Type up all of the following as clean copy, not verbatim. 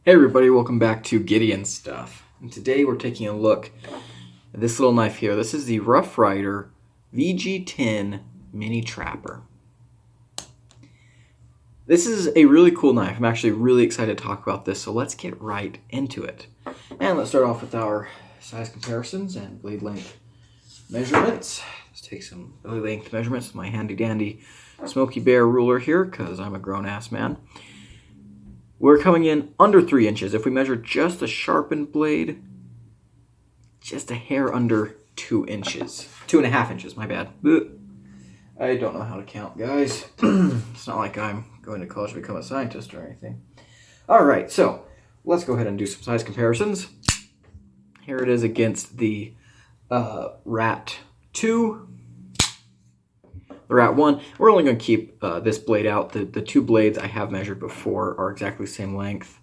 Hey everybody, welcome back to Gideon Stuff. And today we're taking a look at this little knife here. This is the Ryder VG-10 Mini Trapper. This is a really cool knife. I'm actually really excited to talk about this, so let's get right into it. And let's start off with our size comparisons and blade length measurements. Let's take some blade length measurements with my handy dandy Smoky Bear ruler here, because I'm a grown-ass man. We're coming in under 3 inches. If we measure just the sharpened blade, just a hair under 2 inches. 2.5 inches, my bad. I don't know how to count, guys. It's not like I'm going to college to become a scientist or anything. Alright, so let's go ahead and do some size comparisons. Here it is against the Rat 2. The Rat 1, we're only going to keep this blade out. The two blades I have measured before are exactly the same length.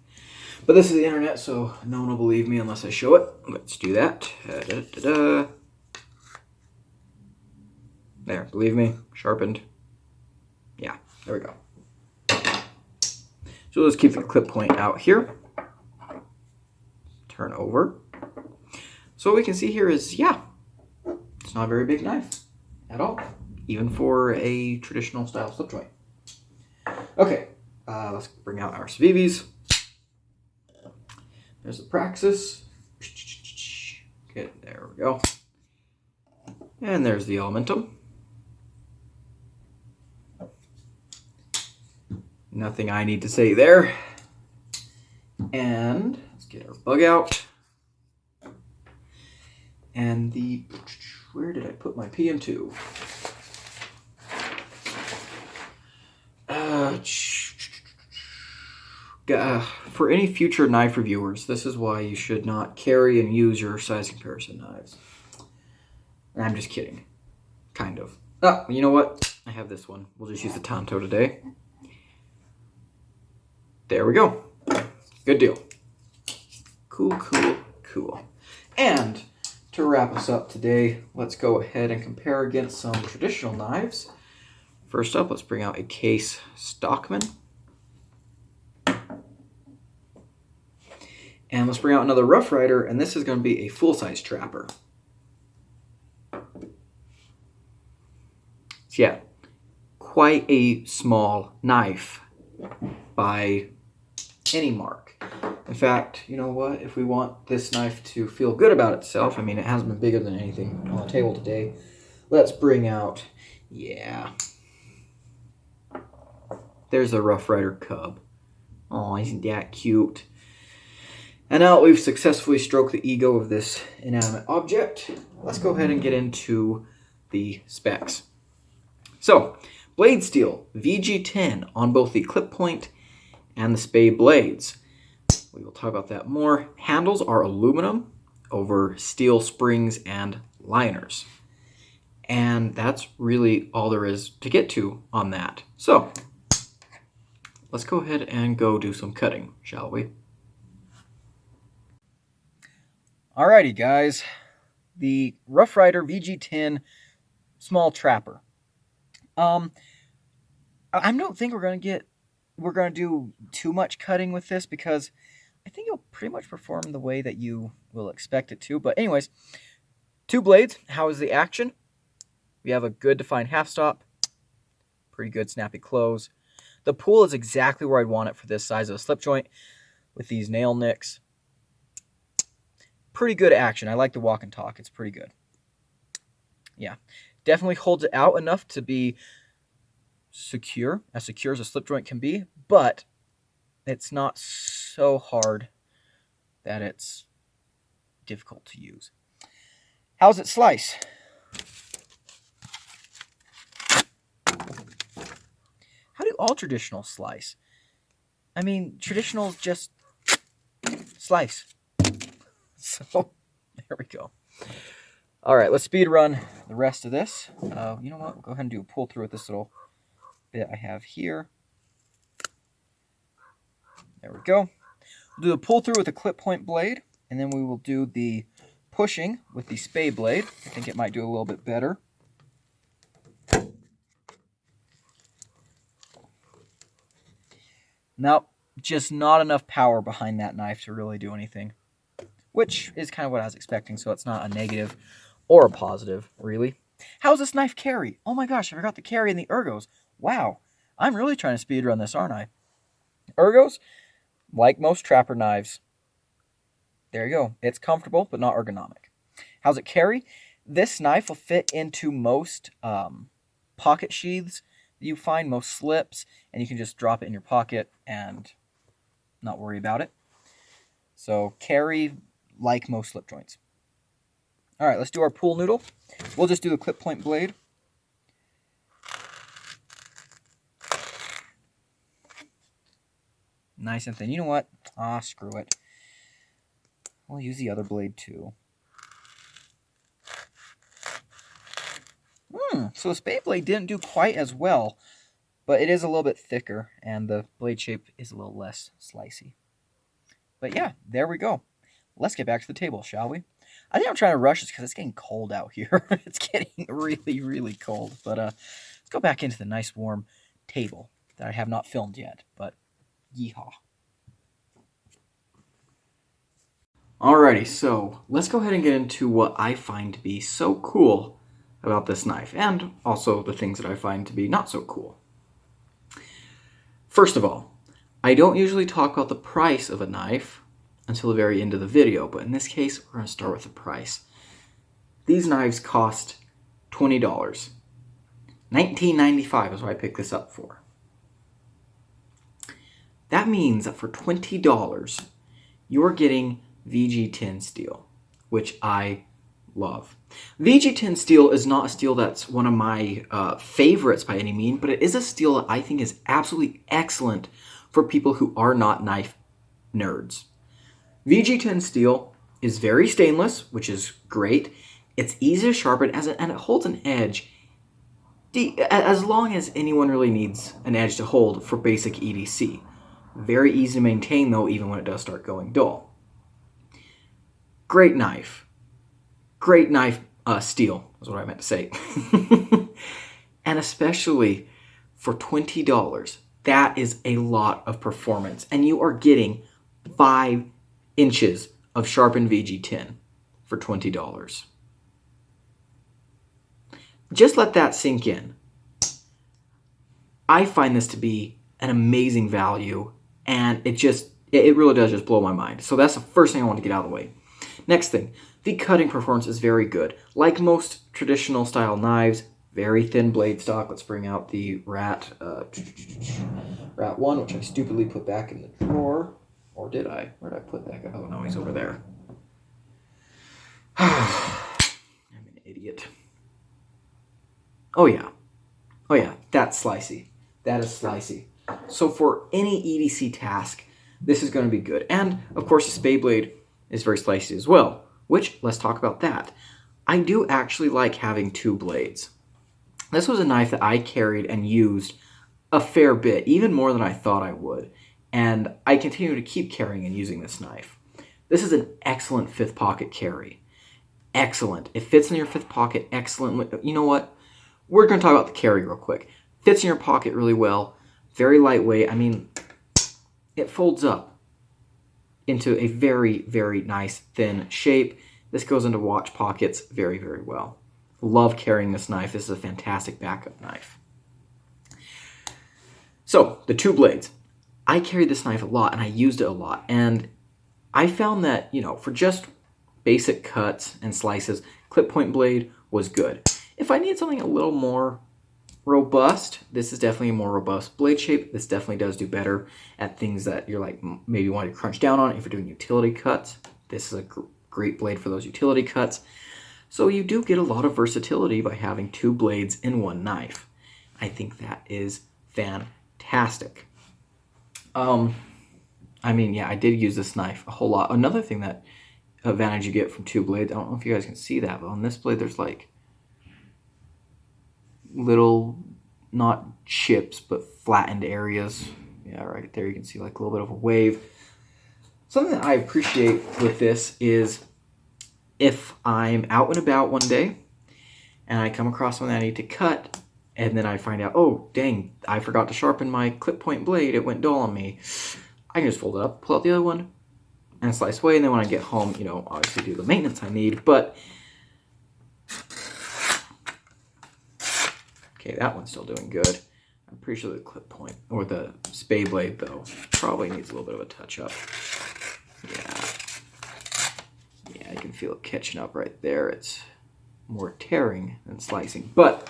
But this is the internet, so no one will believe me unless I show it. Let's do that. There, believe me, sharpened. Yeah, there we go. So let's keep the clip point out here. Turn over. So what we can see here is, yeah, it's not a very big knife at all, even for a traditional style slip joint. Okay, let's bring out our Civivis. There's the Praxis. Okay, there we go. And there's the Elementum. Nothing I need to say there. And let's get our bug out. And the, where did I put my PM2? For any future knife reviewers, this is why you should not carry and use your size comparison knives. I'm just kidding. Kind of. Oh, you know what? I have this one. We'll just use the Tanto today. There we go. Good deal. Cool, cool, cool. And to wrap us up today, let's go ahead and compare against some traditional knives. First up, let's bring out a Case Stockman. And let's bring out another Rough Rider, and this is going to be a full-size trapper. So yeah, quite a small knife by any mark. In fact, you know what? If we want this knife to feel good about itself, I mean, it hasn't been bigger than anything on the table today, let's bring out, yeah, there's the Rough Rider Cub. Oh, isn't that cute? And now that we've successfully stroked the ego of this inanimate object, let's go ahead and get into the specs. So, blade steel, VG-10 on both the clip point and the spade blades. We will talk about that more. Handles are aluminum over steel springs and liners. And that's really all there is to get to on that. So, let's go ahead and go do some cutting, shall we? Alrighty, guys. The Rough Rider VG-10 small trapper. I don't think we're gonna do too much cutting with this, because I think it'll pretty much perform the way that you will expect it to. But anyways, 2 blades. How is the action? We have a good defined half stop, pretty good snappy close. The pull is exactly where I'd want it for this size of a slip joint with these nail nicks. Pretty good action. I like the walk and talk. It's pretty good. Yeah, definitely holds it out enough to be secure as a slip joint can be, but it's not so hard that it's difficult to use. How's it slice? How do all traditionals slice? I mean, traditionals just slice. So, there we go. All right, let's speed run the rest of this. You know what? We'll go ahead and do a pull through with this little bit I have here. There we go. We'll do the pull through with a clip point blade, and then we will do the pushing with the spade blade. I think it might do a little bit better. Now, just not enough power behind that knife to really do anything, which is kind of what I was expecting, so it's not a negative or a positive, really. How's this knife carry? Oh my gosh, I forgot the carry and the ergos. Wow, I'm really trying to speedrun this, aren't I? Ergos, like most trapper knives, there you go. It's comfortable, but not ergonomic. How's it carry? This knife will fit into most pocket sheaths that you find, most slips, and you can just drop it in your pocket and not worry about it. So carry like most slip joints. All right, let's do our pool noodle. We'll just do the clip point blade. Nice and thin. You know what? Screw it. We'll use the other blade too. So the spade blade didn't do quite as well, but it is a little bit thicker, and the blade shape is a little less slicey. But yeah, there we go. Let's get back to the table, shall we? I think I'm trying to rush this because it's getting cold out here. It's getting really, really cold. But let's go back into the nice warm table that I have not filmed yet. But yeehaw. Alrighty, so let's go ahead and get into what I find to be so cool about this knife, and also the things that I find to be not so cool. First of all, I don't usually talk about the price of a knife until the very end of the video, but in this case, we're going to start with the price. These knives cost $20. $19.95 is what I picked this up for. That means that for $20, you're getting VG-10 steel, which I love. VG-10 steel is not a steel that's one of my favorites by any means, but it is a steel that I think is absolutely excellent for people who are not knife nerds. VG-10 steel is very stainless, which is great. It's easy to sharpen, and it holds an edge as long as anyone really needs an edge to hold for basic EDC. Very easy to maintain, though, even when it does start going dull. Great knife. Great knife steel is what I meant to say. And especially for $20, that is a lot of performance. And you are getting 5 inches of sharpened VG-10 for $20. Just let that sink in. I find this to be an amazing value, and it really does just blow my mind. So that's the first thing I want to get out of the way. Next thing, the cutting performance is very good. Like most traditional style knives, very thin blade stock. Let's bring out the Rat 1, which I stupidly put back in the drawer. Or did I? Where did I put that guy? Oh no, he's over there. I'm an idiot. Oh yeah, that's slicey. That is slicey. So for any EDC task, this is going to be good. And of course, the spade blade is very slicey as well, which, let's talk about that. I do actually like having 2 blades. This was a knife that I carried and used a fair bit, even more than I thought I would. And I continue to keep carrying and using this knife. This is an excellent 5th pocket carry. Excellent. It fits in your 5th pocket. Excellent. You know what? We're going to talk about the carry real quick. Fits in your pocket really well. Very lightweight. I mean, it folds up into a very, very nice thin shape. This goes into watch pockets very, very well. Love carrying this knife. This is a fantastic backup knife. So, the 2 blades. I carried this knife a lot, and I used it a lot. And I found that, for just basic cuts and slices, clip point blade was good. If I need something a little more robust, this is definitely a more robust blade shape. This definitely does do better at things that you're like maybe wanting to crunch down on. If you're doing utility cuts, this is a great blade for those utility cuts. So you do get a lot of versatility by having 2 blades in one knife. I think that is fantastic. I mean, yeah, I did use this knife a whole lot. Another thing that advantage you get from 2 blades, I don't know if you guys can see that, but on this blade there's like little, not chips, but flattened areas. Yeah, right there you can see like a little bit of a wave. Something that I appreciate with this is if I'm out and about one day and I come across something I need to cut, and then I find out, oh, dang, I forgot to sharpen my clip point blade. It went dull on me. I can just fold it up, pull out the other one, and slice away. And then when I get home, you know, obviously do the maintenance I need. But okay, that one's still doing good. I'm pretty sure the clip point or the spade blade though probably needs a little bit of a touch up. Yeah, you can feel it catching up right there. It's more tearing than slicing, but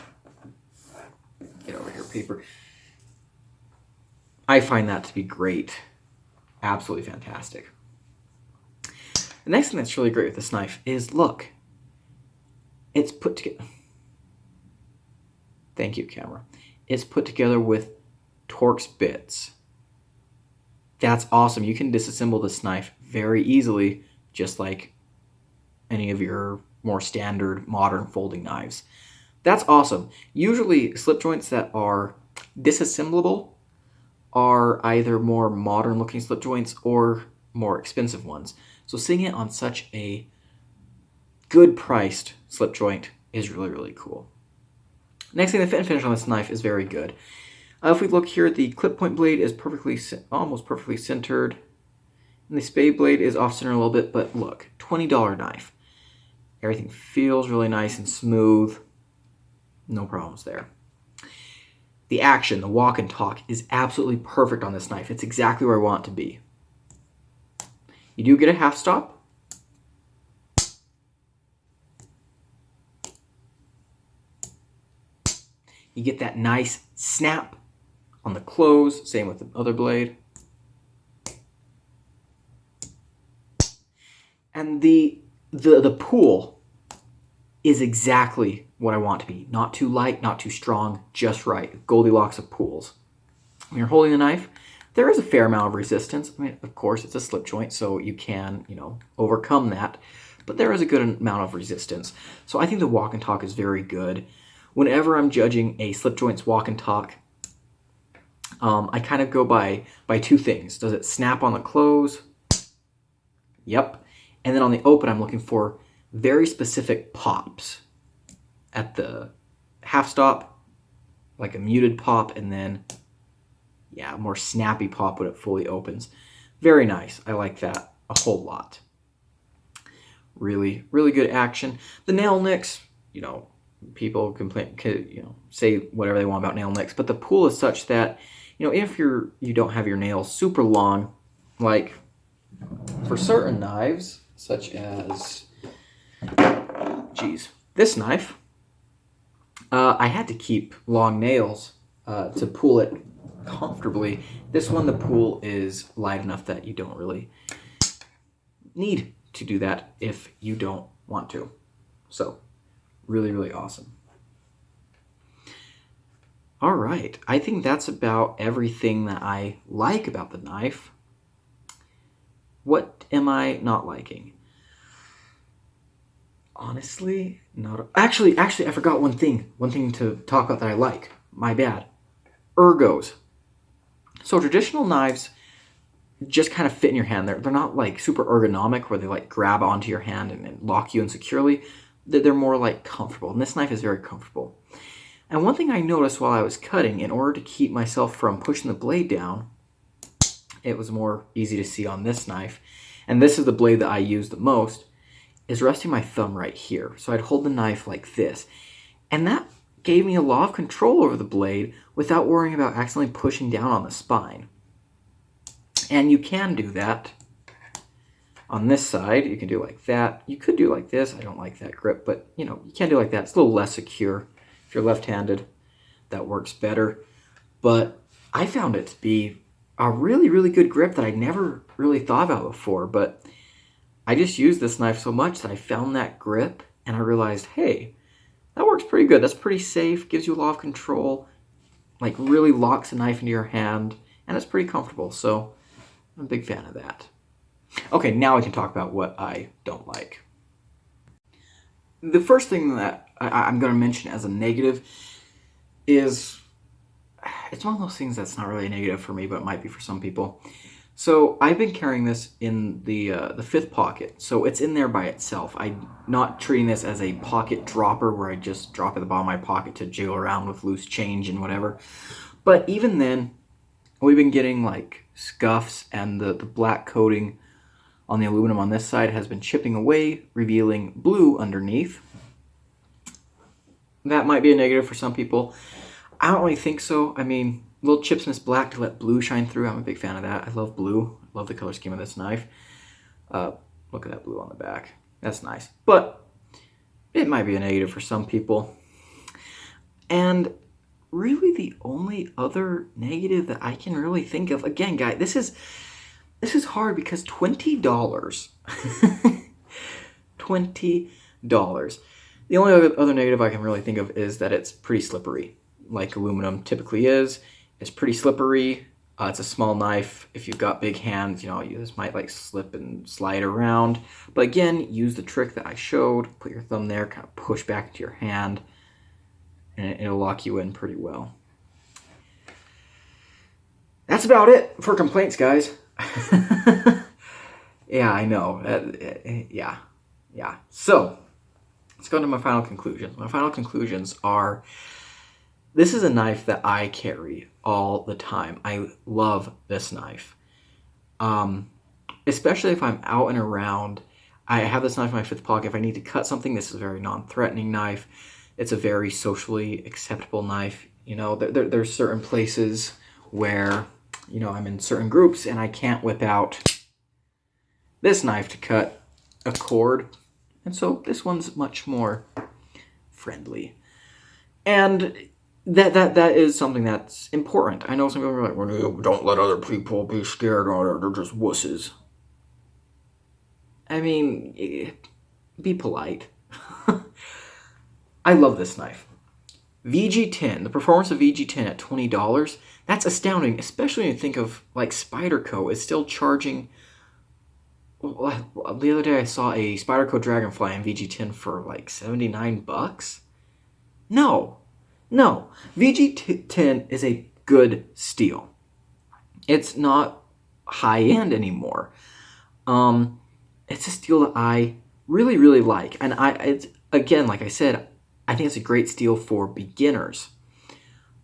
get over here, paper. I find that to be great. Absolutely fantastic. The next thing that's really great with this knife is, look, it's put together. Thank you, camera. It's put together with Torx bits. That's awesome. You can disassemble this knife very easily, just like any of your more standard modern folding knives. That's awesome. Usually slip joints that are disassemblable are either more modern looking slip joints or more expensive ones. So seeing it on such a good priced slip joint is really, really cool. Next thing, the fit and finish on this knife is very good. If we look here, the clip point blade is almost perfectly centered. And the spade blade is off center a little bit, but look, $20 knife. Everything feels really nice and smooth. No problems there. The action, the walk and talk, is absolutely perfect on this knife. It's exactly where I want it to be. You do get a half stop. You get that nice snap on the close, same with the other blade. And the pull is exactly what I want to be. Not too light, not too strong, just right. Goldilocks of pulls. When you're holding the knife, there is a fair amount of resistance. I mean, of course, it's a slip joint, so you can, you know, overcome that. But there is a good amount of resistance. So I think the walk and talk is very good. Whenever I'm judging a slip joint's walk and talk, I kind of go by two things. Does it snap on the close? Yep. And then on the open, I'm looking for very specific pops at the half stop, like a muted pop, and then, yeah, a more snappy pop when it fully opens. Very nice. I like that a whole lot. Really, really good action. The nail nicks, you know, people complain, you know, say whatever they want about nail nicks, but the pull is such that, you know, if you don't have your nails super long, like for certain knives, such as, geez, this knife, I had to keep long nails to pull it comfortably. This one, the pull is light enough that you don't really need to do that if you don't want to. So, really, really awesome. All right, I think that's about everything that I like about the knife. What am I not liking? Honestly, not. Actually, I forgot one thing. One thing to talk about that I like. My bad. Ergos. So traditional knives just kind of fit in your hand. They're not like super ergonomic where they like grab onto your hand and lock you in securely. They're more like comfortable. And this knife is very comfortable. And one thing I noticed while I was cutting, in order to keep myself from pushing the blade down, it was more easy to see on this knife, and this is the blade that I use the most, is resting my thumb right here. So I'd hold the knife like this, and that gave me a lot of control over the blade without worrying about accidentally pushing down on the spine. And you can do that on this side. You can do like that. You could do like this. I don't like that grip, but you know, you can do like that. It's a little less secure. If you're left-handed, that works better. But I found it to be a really, really good grip that I never really thought about before. But I just used this knife so much that I found that grip and I realized, hey, that works pretty good. That's pretty safe, gives you a lot of control, like really locks the knife into your hand, and it's pretty comfortable. So I'm a big fan of that. Okay, now we can talk about what I don't like. The first thing that I'm going to mention as a negative is, it's one of those things that's not really a negative for me, but it might be for some people. So I've been carrying this in the fifth pocket, so it's in there by itself. I'm not treating this as a pocket dropper where I just drop at the bottom of my pocket to jiggle around with loose change and whatever. But even then, we've been getting like scuffs, and the black coating on the aluminum on this side has been chipping away, revealing blue underneath. That might be a negative for some people. I don't really think so. I mean, little chips miss black to let blue shine through. I'm a big fan of that. I love blue. I love the color scheme of this knife. Look at that blue on the back. That's nice. But it might be a negative for some people. And really the only other negative that I can really think of, again, guys, this is hard because $20. $20. The only other negative I can really think of is that it's pretty slippery, like aluminum typically is. It's pretty slippery. It's a small knife. If you've got big hands, you know, this might like slip and slide around. But again, use the trick that I showed. Put your thumb there, kind of push back into your hand, and it'll lock you in pretty well. That's about it for complaints, guys. Yeah, I know. Yeah. So, let's go into my final conclusions. My final conclusions are, this is a knife that I carry all the time. I love this knife. Especially if I'm out and around. I have this knife in my fifth pocket. If I need to cut something, this is a very non-threatening knife. It's a very socially acceptable knife. You know, there's certain places where, you know, I'm in certain groups and I can't whip out this knife to cut a cord. And so this one's much more friendly. And that is something that's important. I know some people are like, well, don't let other people be scared, or they're just wusses. I mean, be polite. I love this knife. VG-10, the performance of VG-10 at $20, that's astounding, especially when you think of, like, Spyderco is still charging. Well, the other day I saw a Spyderco Dragonfly in VG-10 for like $79. No. VG-10 is a good steel. It's not high-end anymore. It's a steel that I really, really like. And it's, again, like I said, I think it's a great steel for beginners.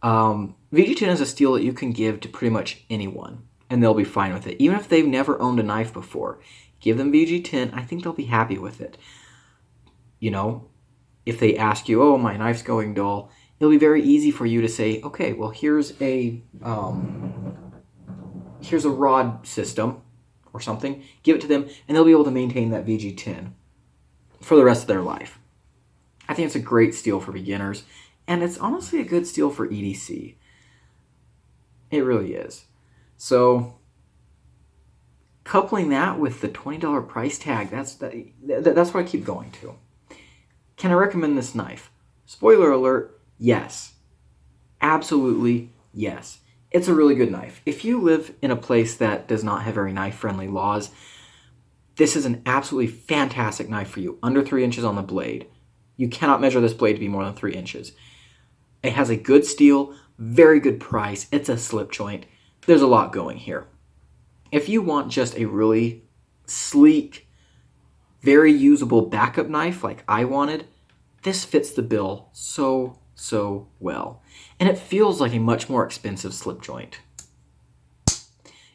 VG-10 is a steel that you can give to pretty much anyone, and they'll be fine with it. Even if they've never owned a knife before, give them VG-10. I think they'll be happy with it. You know, if they ask you, oh, my knife's going dull, it'll be very easy for you to say, okay, well, here's a rod system or something. Give it to them, and they'll be able to maintain that VG-10 for the rest of their life. I think it's a great steel for beginners, and it's honestly a good steel for EDC. It really is. So, coupling that with the $20 price tag, that's what I keep going to. Can I recommend this knife? Spoiler alert, yes. Absolutely yes. It's a really good knife. If you live in a place that does not have very knife-friendly laws, this is an absolutely fantastic knife for you. Under 3 inches on the blade. You cannot measure this blade to be more than 3 inches. It has a good steel, very good price. It's a slip joint. There's a lot going here. If you want just a really sleek, very usable backup knife like I wanted, this fits the bill so well. And it feels like a much more expensive slip joint.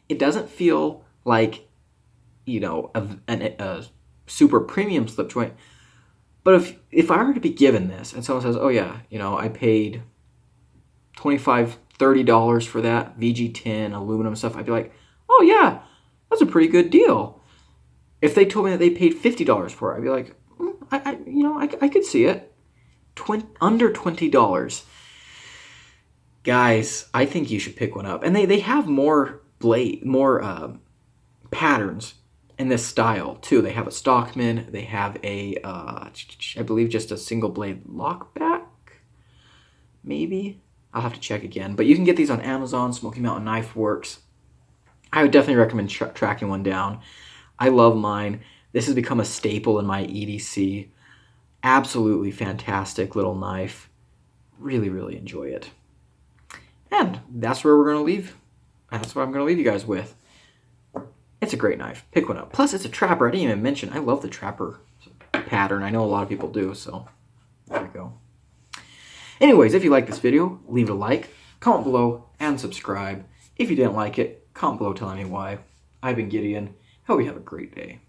It doesn't feel like, you know, a super premium slip joint. But if I were to be given this and someone says, oh yeah, you know, I paid $25, $30 for that VG-10 aluminum stuff, I'd be like, oh yeah, that's a pretty good deal. If they told me that they paid $50 for it, I'd be like, I could see it. Under $20. Guys, I think you should pick one up. And they have more patterns in this style too. They have a Stockman. They have a, I believe just a single blade lockback. Maybe. I'll have to check again. But you can get these on Amazon, Smoky Mountain Knife Works. I would definitely recommend tracking one down. I love mine. This has become a staple in my EDC. Absolutely fantastic little knife. Really, really enjoy it. And that's where we're going to leave. That's what I'm going to leave you guys with. It's a great knife. Pick one up. Plus, it's a trapper. I didn't even mention, I love the trapper pattern. I know a lot of people do, so there you go. Anyways, if you like this video, leave it a like, comment below, and subscribe. If you didn't like it, comment below telling me why. I've been Gideon. Hope you have a great day.